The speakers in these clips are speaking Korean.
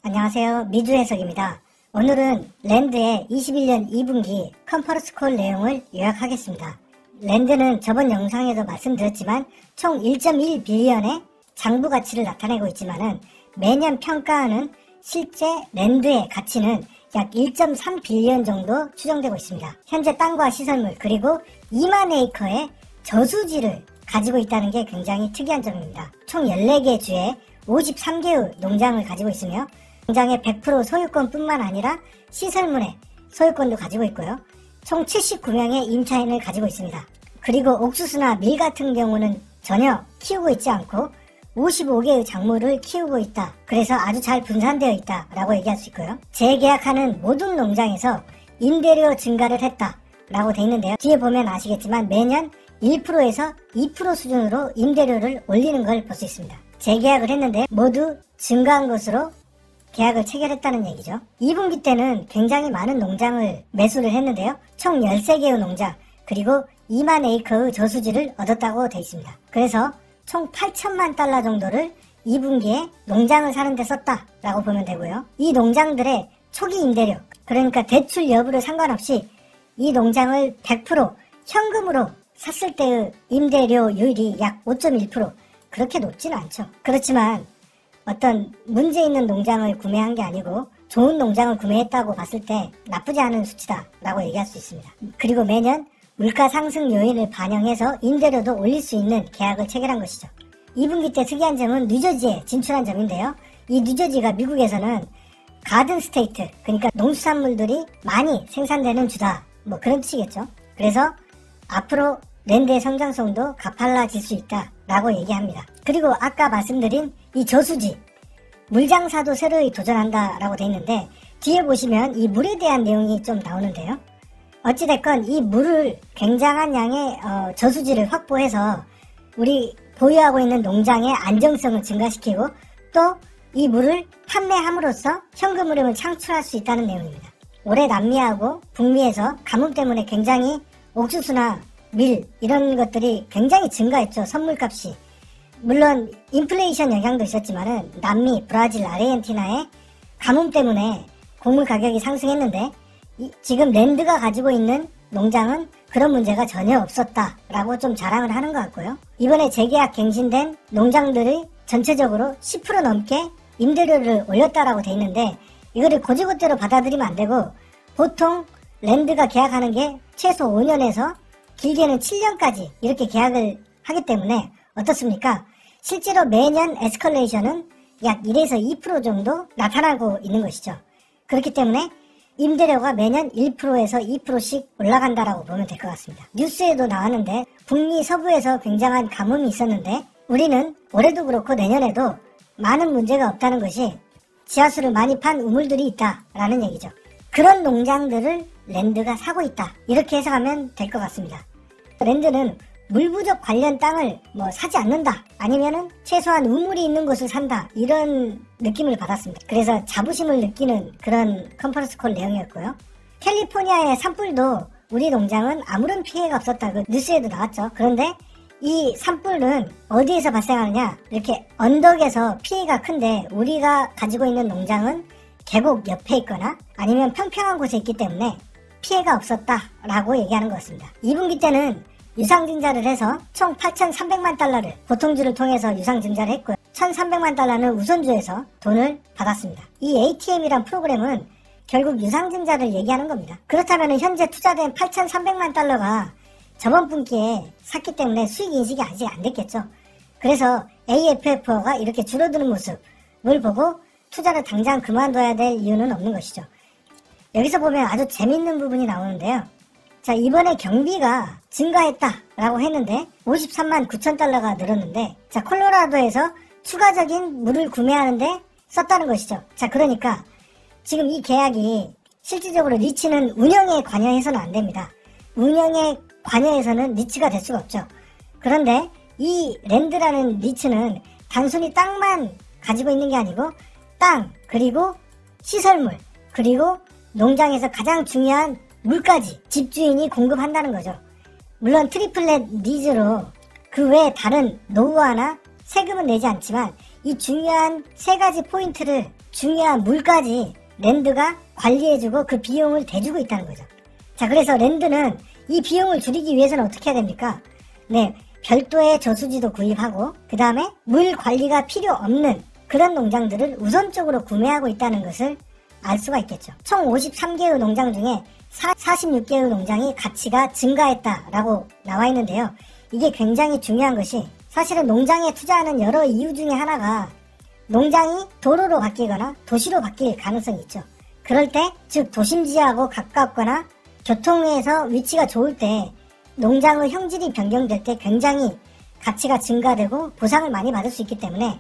안녕하세요. 미주 해석입니다. 오늘은 랜드의 21년 2분기 컨퍼런스 콜 내용을 요약하겠습니다. 랜드는 저번 영상에도 말씀드렸지만 총 1.1 빌리언의 장부 가치를 나타내고 있지만은 매년 평가하는 실제 랜드의 가치는 약 1.3 빌리언 정도 추정되고 있습니다. 현재 땅과 시설물 그리고 2만 에이커의 저수지를 가지고 있다는 게 굉장히 특이한 점입니다. 총 14개 주에 53개의 농장을 가지고 있으며 농장의 100% 소유권뿐만 아니라 시설물의 소유권도 가지고 있고요. 총 79명의 임차인을 가지고 있습니다. 그리고 옥수수나 밀 같은 경우는 전혀 키우고 있지 않고 55개의 작물을 키우고 있다. 그래서 아주 잘 분산되어 있다라고 얘기할 수 있고요. 재계약하는 모든 농장에서 임대료 증가를 했다라고 돼 있는데요. 뒤에 보면 아시겠지만 매년 1%에서 2% 수준으로 임대료를 올리는 걸 볼 수 있습니다. 재계약을 했는데 모두 증가한 것으로 계약을 체결했다는 얘기죠. 2분기 때는 굉장히 많은 농장을 매수를 했는데요. 총 13개의 농장 그리고 2만 에이커의 저수지를 얻었다고 돼 있습니다. 그래서 총 8천만 달러 정도를 2분기에 농장을 사는 데 썼다라고 보면 되고요. 이 농장들의 초기 임대료, 그러니까 대출 여부를 상관없이 이 농장을 100% 현금으로 샀을 때의 임대료율이 약 5.1%, 그렇게 높지는 않죠. 그렇지만 어떤 문제 있는 농장을 구매한 게 아니고 좋은 농장을 구매했다고 봤을 때 나쁘지 않은 수치다라고 얘기할 수 있습니다. 그리고 매년 물가 상승 요인을 반영해서 임대료도 올릴 수 있는 계약을 체결한 것이죠. 2분기 때 특이한 점은 뉴저지에 진출한 점인데요. 이 뉴저지가 미국에서는 가든 스테이트, 그러니까 농수산물들이 많이 생산되는 주다, 뭐 그런 뜻이겠죠. 그래서 앞으로 랜드의 성장성도 가팔라질 수 있다라고 얘기합니다. 그리고 아까 말씀드린 이 저수지, 물장사도 새로이 도전한다라고 돼 있는데 뒤에 보시면 이 물에 대한 내용이 좀 나오는데요. 어찌됐건 이 물을 굉장한 양의 저수지를 확보해서 우리 보유하고 있는 농장의 안정성을 증가시키고 또 이 물을 판매함으로써 현금 흐름을 창출할 수 있다는 내용입니다. 올해 남미하고 북미에서 가뭄 때문에 굉장히 옥수수나 밀 이런 것들이 굉장히 증가했죠. 선물값이. 물론 인플레이션 영향도 있었지만은 남미, 브라질, 아르헨티나의 가뭄 때문에 곡물 가격이 상승했는데 지금 랜드가 가지고 있는 농장은 그런 문제가 전혀 없었다라고 좀 자랑을 하는 것 같고요. 이번에 재계약 갱신된 농장들이 전체적으로 10% 넘게 임대료를 올렸다라고 돼 있는데 이거를 고지고대로 받아들이면 안 되고 보통 랜드가 계약하는 게 최소 5년에서 길게는 7년까지 이렇게 계약을 하기 때문에 어떻습니까? 실제로 매년 에스컬레이션은 약 1에서 2% 정도 나타나고 있는 것이죠. 그렇기 때문에 임대료가 매년 1%에서 2%씩 올라간다라고 보면 될 것 같습니다. 뉴스에도 나왔는데 북미 서부에서 굉장한 가뭄이 있었는데 우리는 올해도 그렇고 내년에도 많은 문제가 없다는 것이 지하수를 많이 판 우물들이 있다라는 얘기죠. 그런 농장들을 랜드가 사고 있다. 이렇게 해석하면 될 것 같습니다. 랜드는 물 부족 관련 땅을 사지 않는다. 아니면은 최소한 우물이 있는 곳을 산다. 이런 느낌을 받았습니다. 그래서 자부심을 느끼는 그런 컨퍼런스 콜 내용이었고요. 캘리포니아의 산불도 우리 농장은 아무런 피해가 없었다고 뉴스에도 나왔죠. 그런데 이 산불은 어디에서 발생하느냐? 이렇게 언덕에서 피해가 큰데 우리가 가지고 있는 농장은 계곡 옆에 있거나 아니면 평평한 곳에 있기 때문에 피해가 없었다라고 얘기하는 것 같습니다. 2분기 때는 유상증자를 해서 총 8,300만 달러를 보통주를 통해서 유상증자를 했고요. 1,300만 달러는 우선주에서 돈을 받았습니다. 이 ATM이란 프로그램은 결국 유상증자를 얘기하는 겁니다. 그렇다면 현재 투자된 8,300만 달러가 저번 분기에 샀기 때문에 수익 인식이 아직 안 됐겠죠. 그래서 AFF가 이렇게 줄어드는 모습을 보고 투자를 당장 그만둬야 될 이유는 없는 것이죠. 여기서 보면 아주 재밌는 부분이 나오는데요. 자, 이번에 경비가 증가했다라고 했는데 53만 9천 달러가 늘었는데 자, 콜로라도에서 추가적인 물을 구매하는데 썼다는 것이죠. 자, 그러니까 지금 이 계약이 실질적으로 리츠는 운영에 관여해서는 안 됩니다. 운영에 관여해서는 리츠가 될 수가 없죠. 그런데 이 랜드라는 리츠는 단순히 땅만 가지고 있는 게 아니고 땅, 그리고 시설물, 그리고 농장에서 가장 중요한 물까지 집주인이 공급한다는 거죠. 물론 트리플렛 리즈로 그 외에 다른 노후화나 세금은 내지 않지만 이 중요한 세 가지 포인트를 중요한 물까지 랜드가 관리해주고 그 비용을 대주고 있다는 거죠. 자, 그래서 랜드는 이 비용을 줄이기 위해서는 어떻게 해야 됩니까? 네, 별도의 저수지도 구입하고 그 다음에 물 관리가 필요 없는 그런 농장들을 우선적으로 구매하고 있다는 것을 알 수가 있겠죠. 총 53개의 농장 중에 46개의 농장이 가치가 증가했다라고 나와 있는데요. 이게 굉장히 중요한 것이 사실은 농장에 투자하는 여러 이유 중에 하나가 농장이 도로로 바뀌거나 도시로 바뀔 가능성이 있죠. 그럴 때, 즉 도심지하고 가깝거나 교통에서 위치가 좋을 때 농장의 형질이 변경될 때 굉장히 가치가 증가되고 보상을 많이 받을 수 있기 때문에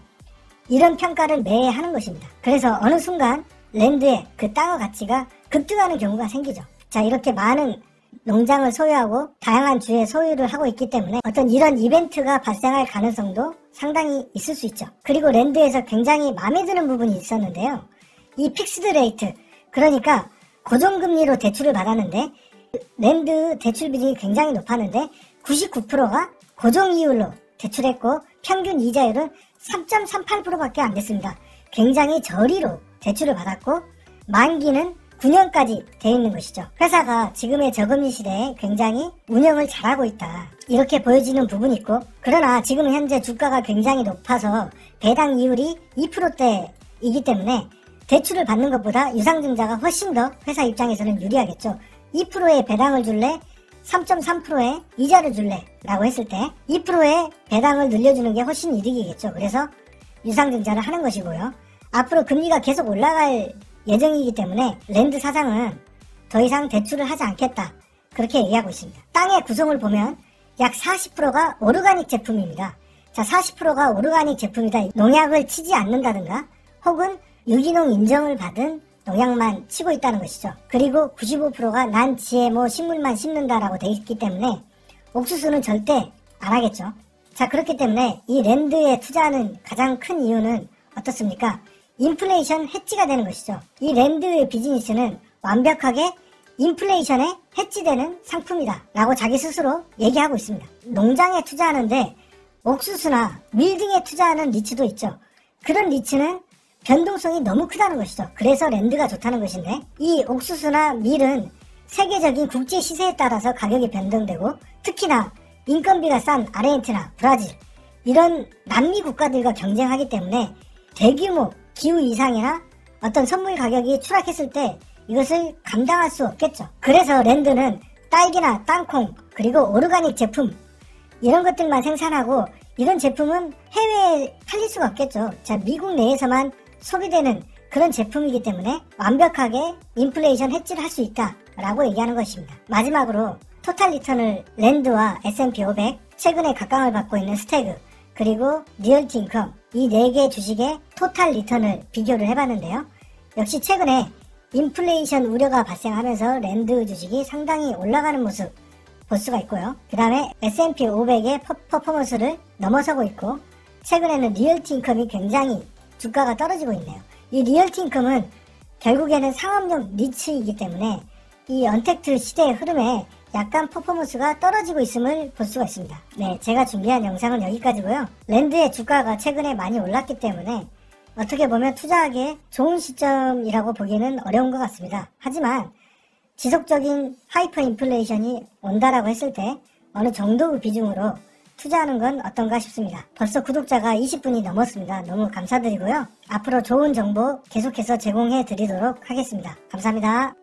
이런 평가를 매해 하는 것입니다. 그래서 어느 순간 랜드의 그 땅의 가치가 급등하는 경우가 생기죠. 자, 이렇게 많은 농장을 소유하고 다양한 주에 소유를 하고 있기 때문에 어떤 이런 이벤트가 발생할 가능성도 상당히 있을 수 있죠. 그리고 랜드에서 굉장히 마음에 드는 부분이 있었는데요. 이 픽스드 레이트, 그러니까 고정금리로 대출을 받았는데 랜드 대출 비중이 굉장히 높았는데 99%가 고정이율로 대출했고 평균 이자율은 3.38%밖에 안 됐습니다. 굉장히 저리로 대출을 받았고 만기는 9년까지 되어 있는 것이죠. 회사가 지금의 저금리 시대에 굉장히 운영을 잘하고 있다, 이렇게 보여지는 부분이 있고, 그러나 지금 현재 주가가 굉장히 높아서 배당 이율이 2%대이기 때문에 대출을 받는 것보다 유상증자가 훨씬 더 회사 입장에서는 유리하겠죠. 2%의 배당을 줄래? 3.3%의 이자를 줄래? 라고 했을 때 2%의 배당을 늘려주는 게 훨씬 이득이겠죠. 그래서 유상증자를 하는 것이고요. 앞으로 금리가 계속 올라갈 예정이기 때문에 랜드 사장은 더 이상 대출을 하지 않겠다, 그렇게 얘기하고 있습니다. 땅의 구성을 보면 약 40%가 오르가닉 제품입니다. 자, 40%가 오르가닉 제품이다. 농약을 치지 않는다든가 혹은 유기농 인정을 받은 농약만 치고 있다는 것이죠. 그리고 95%가 난 GMO 식물만 심는다라고 되어 있기 때문에 옥수수는 절대 안 하겠죠. 자, 그렇기 때문에 이 랜드에 투자하는 가장 큰 이유는 어떻습니까? 인플레이션 해지가 되는 것이죠. 이 랜드의 비즈니스는 완벽하게 인플레이션에 해지되는 상품이다 라고 자기 스스로 얘기하고 있습니다. 농장에 투자하는데 옥수수나 밀 등에 투자하는 리츠도 있죠. 그런 리츠는 변동성이 너무 크다는 것이죠. 그래서 랜드가 좋다는 것인데, 이 옥수수나 밀은 세계적인 국제 시세에 따라서 가격이 변동되고, 특히나 인건비가 싼 아르헨티나, 브라질 이런 남미 국가들과 경쟁하기 때문에 대규모 기후 이상이나 어떤 선물 가격이 추락했을 때 이것을 감당할 수 없겠죠. 그래서 랜드는 딸기나 땅콩 그리고 오르가닉 제품 이런 것들만 생산하고, 이런 제품은 해외에 팔릴 수가 없겠죠. 자, 미국 내에서만 소비되는 그런 제품이기 때문에 완벽하게 인플레이션 해지를 할 수 있다라고 얘기하는 것입니다. 마지막으로 토탈 리턴을 랜드와 S&P 500, 최근에 각광을 받고 있는 스태그, 그리고 리얼티 인컴, 이 4개 주식의 토탈 리턴을 비교를 해봤는데요. 역시 최근에 인플레이션 우려가 발생하면서 랜드 주식이 상당히 올라가는 모습 볼 수가 있고요. 그 다음에 S&P 500의 퍼포먼스를 넘어서고 있고, 최근에는 리얼티 인컴이 굉장히 주가가 떨어지고 있네요. 이 리얼티 인컴은 결국에는 상업용 니치이기 때문에 이 언택트 시대의 흐름에 약간 퍼포먼스가 떨어지고 있음을 볼 수가 있습니다. 네, 제가 준비한 영상은 여기까지고요. 랜드의 주가가 최근에 많이 올랐기 때문에 어떻게 보면 투자하기에 좋은 시점이라고 보기는 어려운 것 같습니다. 하지만 지속적인 하이퍼 인플레이션이 온다라고 했을 때 어느 정도의 비중으로 투자하는 건 어떤가 싶습니다. 벌써 구독자가 20분이 넘었습니다. 너무 감사드리고요. 앞으로 좋은 정보 계속해서 제공해 드리도록 하겠습니다. 감사합니다.